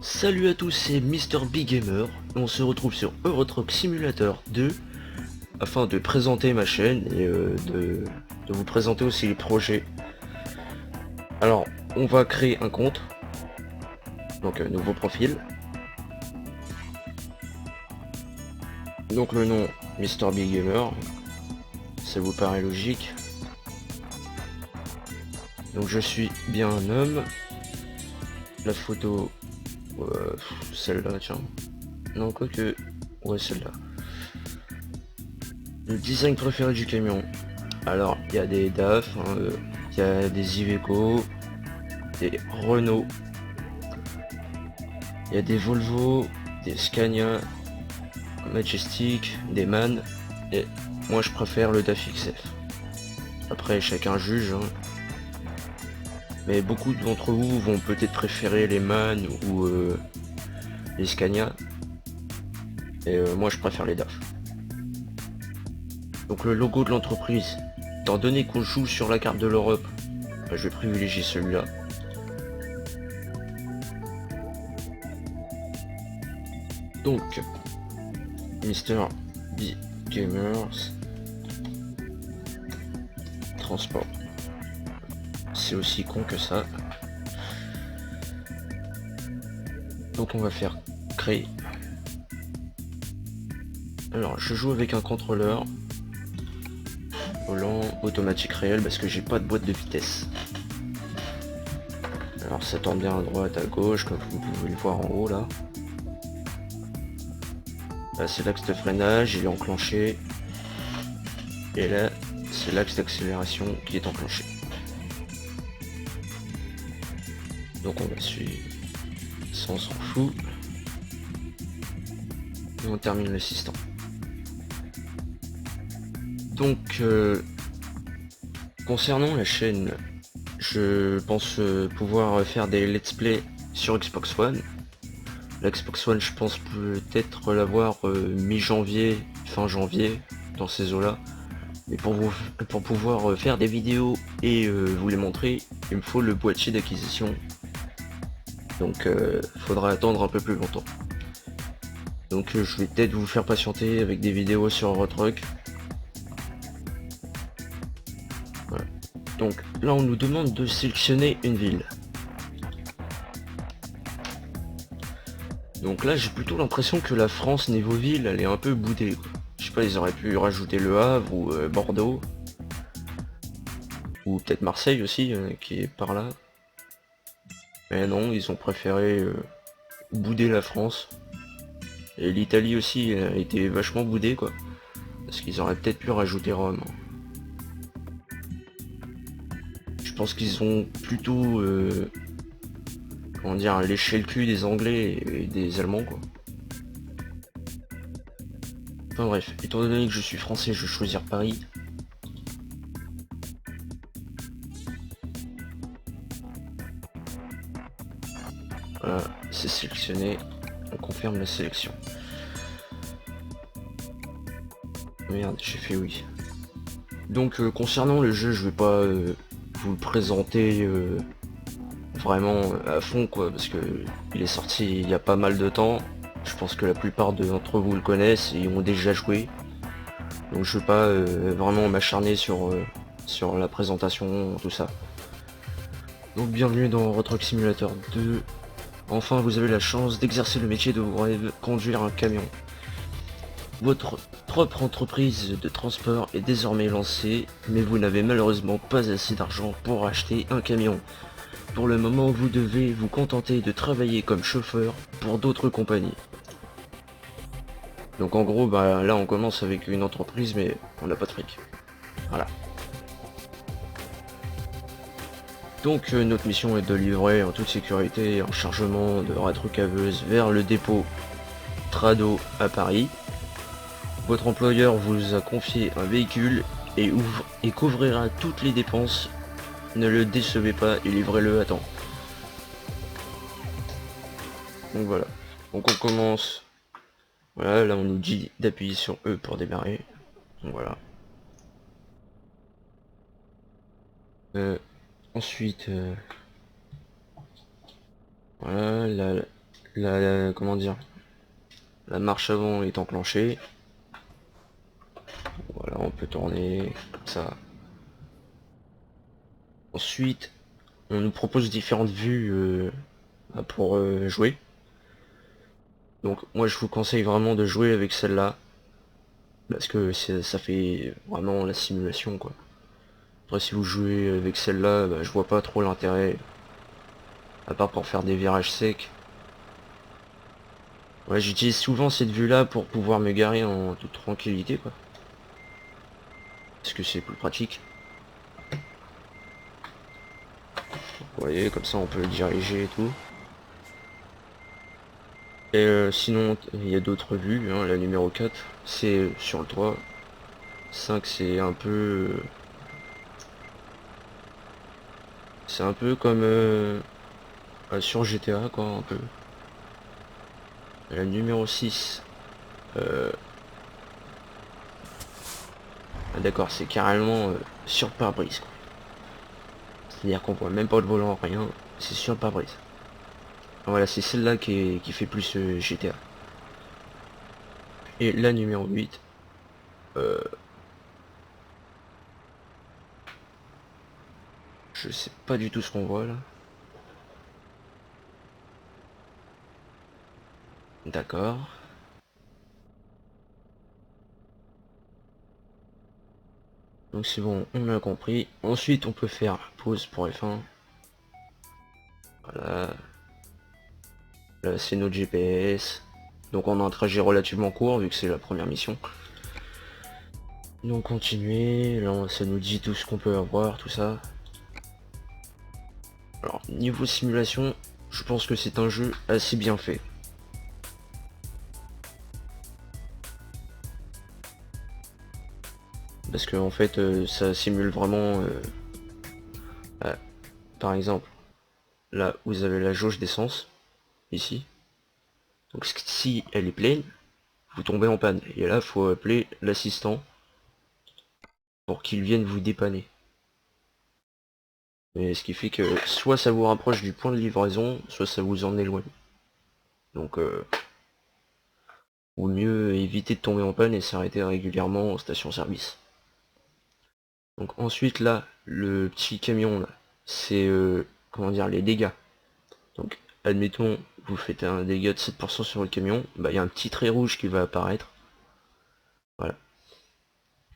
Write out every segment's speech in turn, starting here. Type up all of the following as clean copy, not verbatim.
Salut à tous, c'est Mister Big Gamer. On se retrouve sur Euro Truck Simulator 2 afin de présenter ma chaîne et de vous présenter aussi les projets. Alors, on va créer un compte, donc un nouveau profil. Donc le nom Mister Big Gamer, ça vous paraît logique. Donc je suis bien un homme. La photo, celle-là, tiens. Non, quoique, ouais, celle-là. Le design préféré du camion. Alors, il y a des DAF, hein, il y a des Iveco, des Renault, il y a des Volvo, des Scania, Majestic, des MAN, et moi je préfère le DAF XF. Après, chacun juge, hein. Mais beaucoup d'entre vous vont peut-être préférer les MAN ou les Scania, et moi je préfère les DAF. Donc le logo de l'entreprise, étant donné qu'on joue sur la carte de l'Europe, bah, je vais privilégier celui-là. Donc, Mister B Gamers Transport. C'est aussi con que ça. Donc on va faire créer. Alors je joue avec un contrôleur volant automatique réel parce que j'ai pas de boîte de vitesse. Alors ça tourne bien à droite, à gauche, comme vous pouvez le voir en haut là. Là c'est l'axe de freinage, il est enclenché. Et là c'est l'axe d'accélération qui est enclenché. Donc on va suivre. Ça on s'en fout. Et on termine l'assistant. Donc concernant la chaîne, je pense pouvoir faire des let's play sur Xbox One. La Xbox One, je pense peut-être l'avoir mi-janvier, fin janvier, dans ces eaux-là. Mais pour pouvoir faire des vidéos et vous les montrer, il me faut le boîtier d'acquisition. Donc faudra attendre un peu plus longtemps. Donc je vais peut-être vous faire patienter avec des vidéos sur Eurotruck. Voilà. Donc là on nous demande de sélectionner une ville. Donc là j'ai plutôt l'impression que la France niveau ville elle est un peu boudée quoi. Je sais pas, ils auraient pu rajouter Le Havre ou Bordeaux. Ou peut-être Marseille aussi qui est par là. Mais non, ils ont préféré bouder la France. Et l'Italie aussi a été vachement boudée quoi. Parce qu'ils auraient peut-être pu rajouter Rome. Je pense qu'ils ont plutôt comment dire, léché le cul des Anglais et des Allemands quoi. Enfin bref, étant donné que je suis français, je vais choisir Paris. Voilà, c'est sélectionné. On confirme la sélection. Merde, j'ai fait oui. Donc concernant le jeu, je vais pas vous le présenter vraiment à fond quoi, parce que il est sorti il y a pas mal de temps. Je pense que la plupart d'entre vous le connaissent et ont déjà joué. Donc je vais pas vraiment m'acharner sur la présentation, tout ça. Donc bienvenue dans Eurotruck Simulator 2. Enfin vous avez la chance d'exercer le métier de vos rêves, conduire un camion. Votre propre entreprise de transport est désormais lancée, mais vous n'avez malheureusement pas assez d'argent pour acheter un camion. Pour le moment, vous devez vous contenter de travailler comme chauffeur pour d'autres compagnies. Donc en gros, bah là on commence avec une entreprise, mais on n'a pas de fric. Voilà. Donc notre mission est de livrer en toute sécurité un chargement de rétrocaveuse vers le dépôt Trado à Paris. Votre employeur vous a confié un véhicule et couvrira toutes les dépenses. Ne le décevez pas et livrez-le à temps. Donc voilà. Donc on commence. Voilà, là on nous dit d'appuyer sur E pour démarrer. Donc voilà. Ensuite, voilà, comment dire, la marche avant est enclenchée. Voilà, on peut tourner comme ça. Ensuite, on nous propose différentes vues pour jouer. Donc moi je vous conseille vraiment de jouer avec celle-là, parce que ça fait vraiment la simulation quoi. Après si vous jouez avec celle-là, bah, je vois pas trop l'intérêt, à part pour faire des virages secs. Ouais, j'utilise souvent cette vue-là pour pouvoir me garer en toute tranquillité quoi. Parce que c'est plus pratique. Vous voyez, comme ça on peut le diriger et tout. Et sinon, il y a d'autres vues, hein. La numéro 4, c'est sur le toit. 5, c'est un peu comme sur GTA, quoi, un peu. La numéro 6, ah, d'accord, c'est carrément sur le pare-brise, quoi. C'est-à-dire qu'on voit même pas le volant, rien, c'est sur le pare-brise. Voilà, c'est celle-là qui fait plus GTA. Et la numéro 8, euh, je sais pas du tout ce qu'on voit là. D'accord. Donc c'est bon, on a compris. Ensuite, on peut faire pause pour F1. Voilà. Là, c'est notre GPS. Donc on a un trajet relativement court vu que c'est la première mission. Donc continuer, là ça nous dit tout ce qu'on peut avoir, tout ça. Alors niveau simulation, je pense que c'est un jeu assez bien fait. Parce que en fait ça simule vraiment euh, par exemple là vous avez la jauge d'essence ici. Donc si elle est pleine, vous tombez en panne. Et là il faut appeler l'assistant pour qu'il vienne vous dépanner. Et ce qui fait que soit ça vous rapproche du point de livraison, soit ça vous en éloigne. Donc ou mieux éviter de tomber en panne et s'arrêter régulièrement en station-service. Donc ensuite là, le petit camion là, c'est comment dire, les dégâts. Donc admettons, vous faites un dégât de 7% sur le camion, bah il y a un petit trait rouge qui va apparaître. Voilà.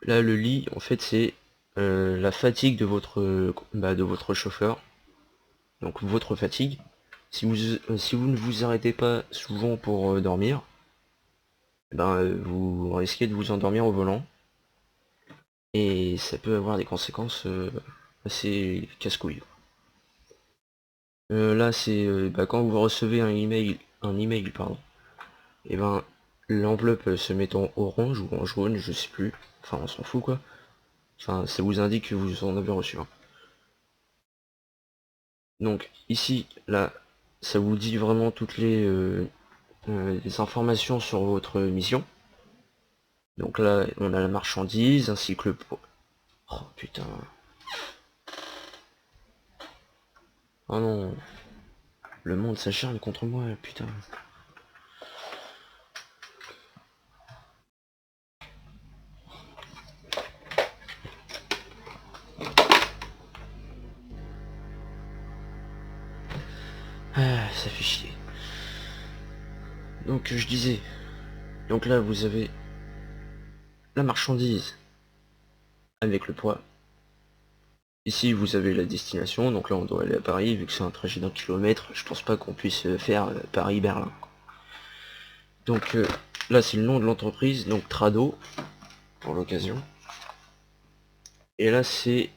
Là le lit, en fait c'est la fatigue de votre chauffeur. Donc votre fatigue. Si vous ne vous arrêtez pas souvent pour dormir, vous risquez de vous endormir au volant. Et ça peut avoir des conséquences assez casse-couilles. Là c'est quand vous recevez un email pardon, et l'enveloppe se met en orange ou en jaune, je sais plus, enfin on s'en fout quoi. Enfin ça vous indique que vous en avez reçu un. Donc ici, là, ça vous dit vraiment toutes les informations sur votre mission. Donc là on a la marchandise ainsi que le... Oh putain. Oh non. Le monde s'acharne contre moi, putain. Ah, ça fait chier. Donc je disais, donc là vous avez la marchandise avec le poids. Ici vous avez la destination, donc là on doit aller à Paris, vu que c'est un trajet d'1 kilomètre, je pense pas qu'on puisse faire Paris-Berlin. Donc là c'est le nom de l'entreprise, donc Trado, pour l'occasion. Et là c'est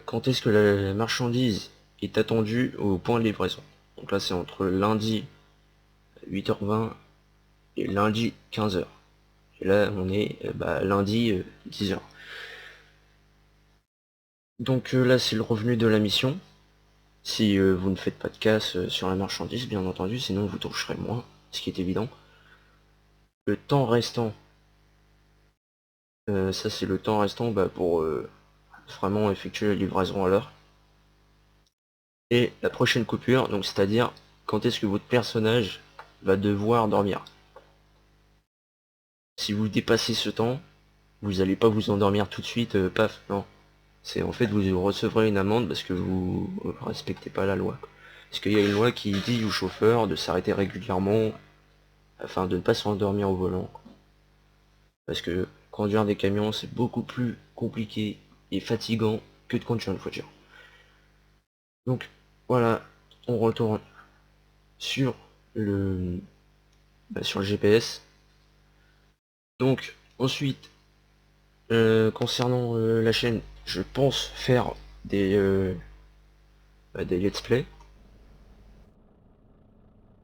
quand est-ce que la marchandise est attendue au point de livraison. Donc là c'est entre lundi 8h20 et lundi 15h. Et là on est lundi 10h. Donc là c'est le revenu de la mission. Si vous ne faites pas de casse sur la marchandise, bien entendu, sinon vous toucherez moins, ce qui est évident. Le temps restant, ça c'est le temps restant pour vraiment effectuer la livraison à l'heure. Et la prochaine coupure, donc c'est-à-dire quand est-ce que votre personnage va devoir dormir. Si vous dépassez ce temps, vous n'allez pas vous endormir tout de suite, paf, non. C'est en fait vous recevrez une amende parce que vous respectez pas la loi. Parce qu'il y a une loi qui dit aux chauffeurs de s'arrêter régulièrement afin de ne pas s'endormir au volant. Parce que conduire des camions c'est beaucoup plus compliqué et fatigant que de conduire une voiture. Donc voilà, on retourne sur le GPS. Donc ensuite, concernant la chaîne, je pense faire des let's play.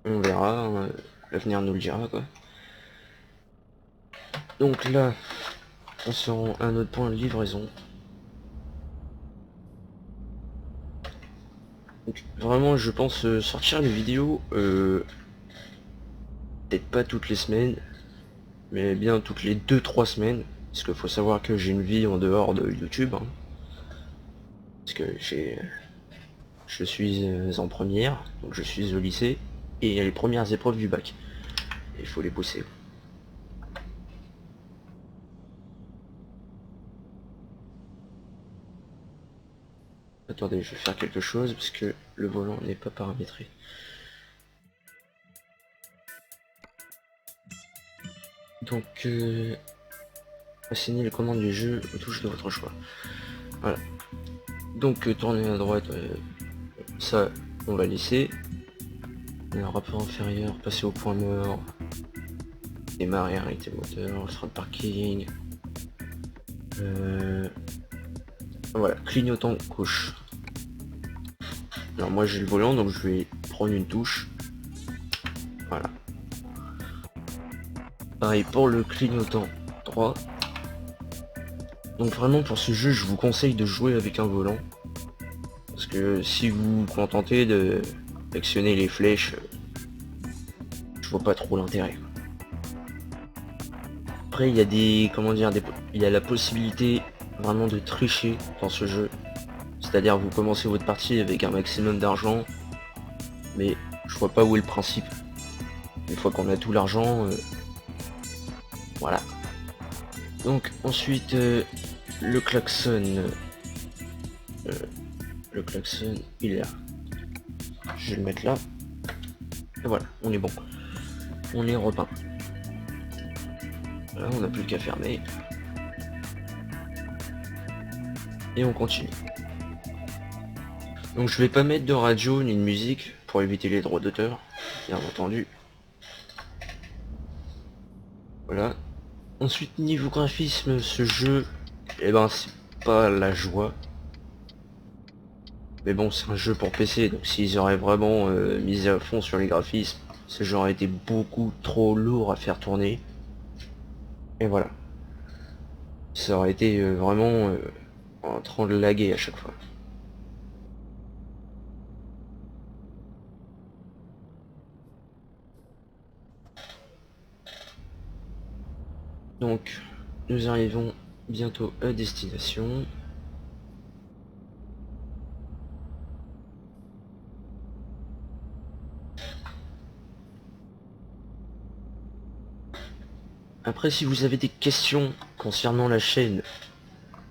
On verra, hein, l'avenir nous le dira quoi. Donc là, on se rend à un autre point de livraison. Donc, vraiment, je pense sortir les vidéos, peut-être pas toutes les semaines, mais bien toutes les 2-3 semaines. Parce qu'il faut savoir que j'ai une vie en dehors de YouTube. Hein. Parce que je suis en première, donc je suis au lycée, et il y a les premières épreuves du bac. Et il faut les pousser. Attendez, je vais faire quelque chose parce que le volant n'est pas paramétré. Donc, assigner les commandes du jeu aux touches de votre choix. Voilà. Donc, tourner à droite, ça, on va laisser. Le rapport inférieur, passer au point mort. Démarrer, arrêter le moteur, frein de parking. Voilà, clignotant gauche. Alors moi j'ai le volant donc je vais prendre une touche. Voilà. Pareil pour le clignotant droit. Donc vraiment pour ce jeu je vous conseille de jouer avec un volant. Parce que si vous vous contentez d'actionner les flèches, je vois pas trop l'intérêt. Après il y a il y a la possibilité vraiment de tricher dans ce jeu. C'est-à-dire vous commencez votre partie avec un maximum d'argent, mais je vois pas où est le principe. Une fois qu'on a tout l'argent, voilà. Donc ensuite le klaxon, il est là. Je vais le mettre là. Et voilà, on est bon. On est repeint. Là, on n'a plus qu'à fermer. Et on continue. Donc je vais pas mettre de radio ni de musique pour éviter les droits d'auteur, bien entendu. Voilà. Ensuite niveau graphisme, ce jeu, eh ben c'est pas la joie. Mais bon, c'est un jeu pour PC, donc s'ils auraient vraiment misé à fond sur les graphismes, ce jeu aurait été beaucoup trop lourd à faire tourner. Et voilà. Ça aurait été vraiment en train de laguer à chaque fois. Donc, nous arrivons bientôt à destination. Après, si vous avez des questions concernant la chaîne,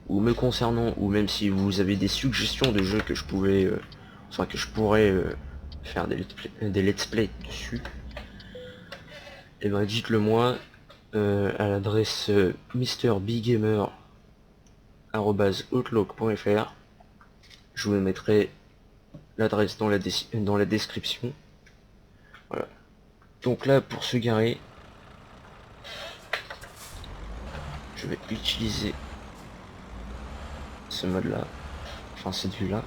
ou me concernant, ou même si vous avez des suggestions de jeux que je pouvais, que je pourrais faire des let's play dessus, et ben dites-le moi à l'adresse mrbigamer@outlook.fr. Je vous mettrai l'adresse dans la description. Voilà. Donc là, pour se garer, je vais utiliser ce mode là, enfin cette vue là,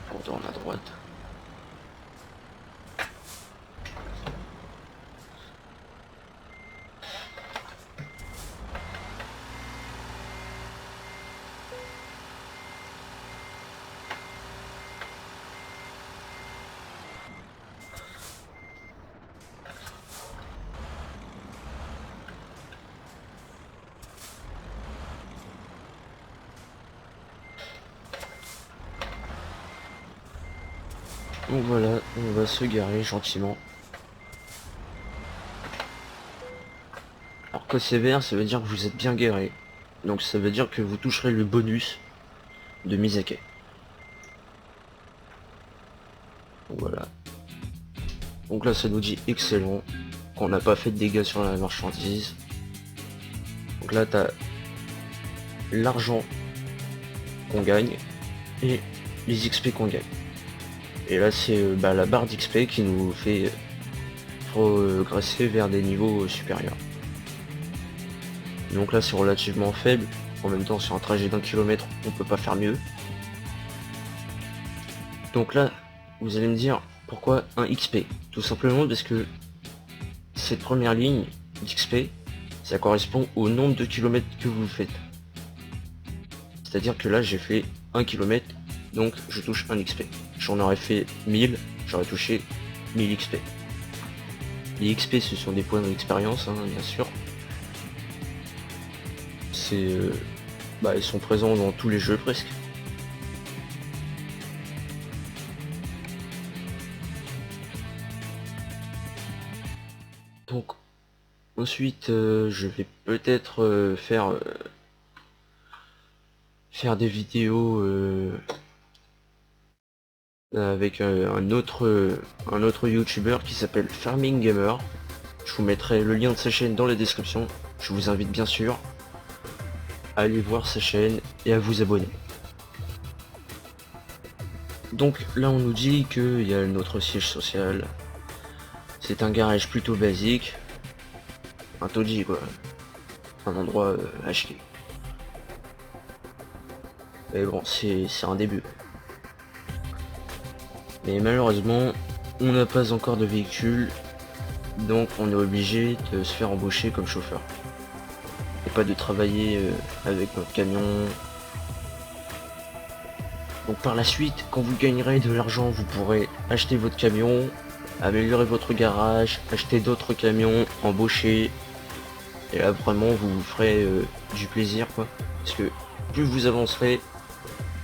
pour tourner à droite. Donc voilà, on va se garer gentiment. Alors que c'est vert, ça veut dire que vous êtes bien garé. Donc ça veut dire que vous toucherez le bonus de Mizake. Donc voilà. Donc là ça nous dit excellent, qu'on n'a pas fait de dégâts sur la marchandise. Donc là t'as l'argent qu'on gagne et les XP qu'on gagne. Et là c'est la barre d'XP qui nous fait progresser vers des niveaux supérieurs. Donc là c'est relativement faible, en même temps sur un trajet d'1 kilomètre on peut pas faire mieux. Donc là vous allez me dire pourquoi un XP? Tout simplement parce que cette première ligne d'XP ça correspond au nombre de kilomètres que vous faites. C'est à dire que là j'ai fait 1 km, donc je touche 1 XP. J'en aurais fait 1000, j'aurais touché 1000 XP. Les XP ce sont des points d'expérience bien sûr. C'est ils sont présents dans tous les jeux presque. Donc ensuite je vais peut-être faire des vidéos avec un autre youtubeur qui s'appelle Farming Gamer. Je vous mettrai le lien de sa chaîne dans la description. Je vous invite bien sûr à aller voir sa chaîne et à vous abonner. Donc là on nous dit qu'il y a notre siège social. C'est un garage plutôt basique. Un taudis quoi. Un endroit à chier. Mais bon, c'est un début. Mais malheureusement, on n'a pas encore de véhicule. Donc on est obligé de se faire embaucher comme chauffeur. Et pas de travailler avec notre camion. Donc par la suite, quand vous gagnerez de l'argent, vous pourrez acheter votre camion, améliorer votre garage, acheter d'autres camions, embaucher. Et là vraiment vous vous ferez du plaisir quoi. Parce que plus vous avancerez,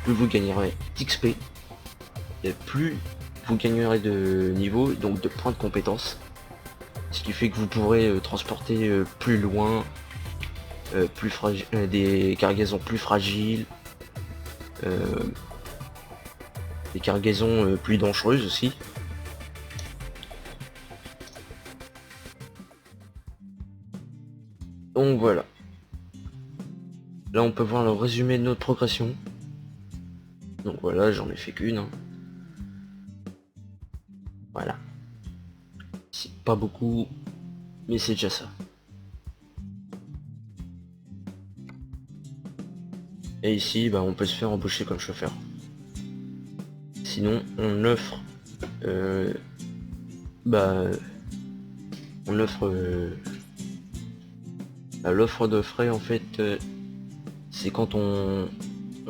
plus vous gagnerez d'XP. Et plus vous gagnerez de niveau, donc de points de compétence. Ce qui fait que vous pourrez transporter plus loin, des cargaisons plus fragiles, des cargaisons plus dangereuses aussi. Donc voilà. Là on peut voir le résumé de notre progression. Donc voilà, j'en ai fait qu'une. Voilà. C'est pas beaucoup, mais c'est déjà ça. Et ici, on peut se faire embaucher comme chauffeur. Sinon, on offre... l'offre de frais, en fait, c'est quand on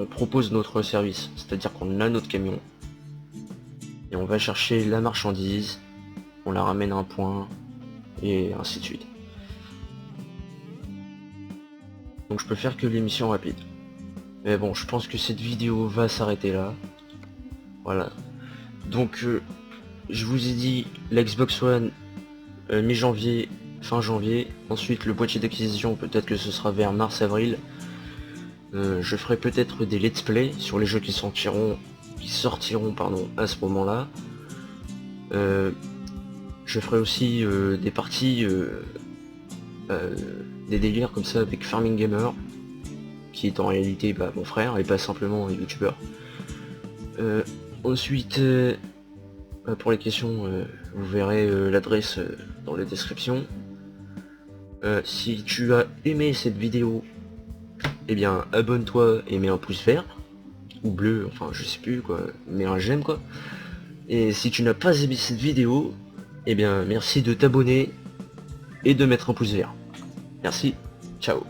propose notre service. C'est-à-dire qu'on a notre camion. Et on va chercher la marchandise. On la ramène à un point. Et ainsi de suite. Donc je peux faire que l'émission rapide. Mais bon, je pense que cette vidéo va s'arrêter là. Voilà. Donc je vous ai dit l'Xbox One mi-janvier, fin janvier. Ensuite le boîtier d'acquisition, peut-être que ce sera vers mars-avril. Je ferai peut-être des let's play sur les jeux qui sortiront à ce moment-là. Je ferai aussi des parties, des délires comme ça avec Farming Gamer, qui est en réalité mon frère et pas simplement un youtubeur. Ensuite, pour les questions, vous verrez l'adresse dans la description. Si tu as aimé cette vidéo, eh bien abonne-toi et mets un pouce vert ou bleu, enfin je sais plus quoi, mets un j'aime quoi. Et si tu n'as pas aimé cette vidéo, eh bien merci de t'abonner et de mettre un pouce vert. Merci, ciao.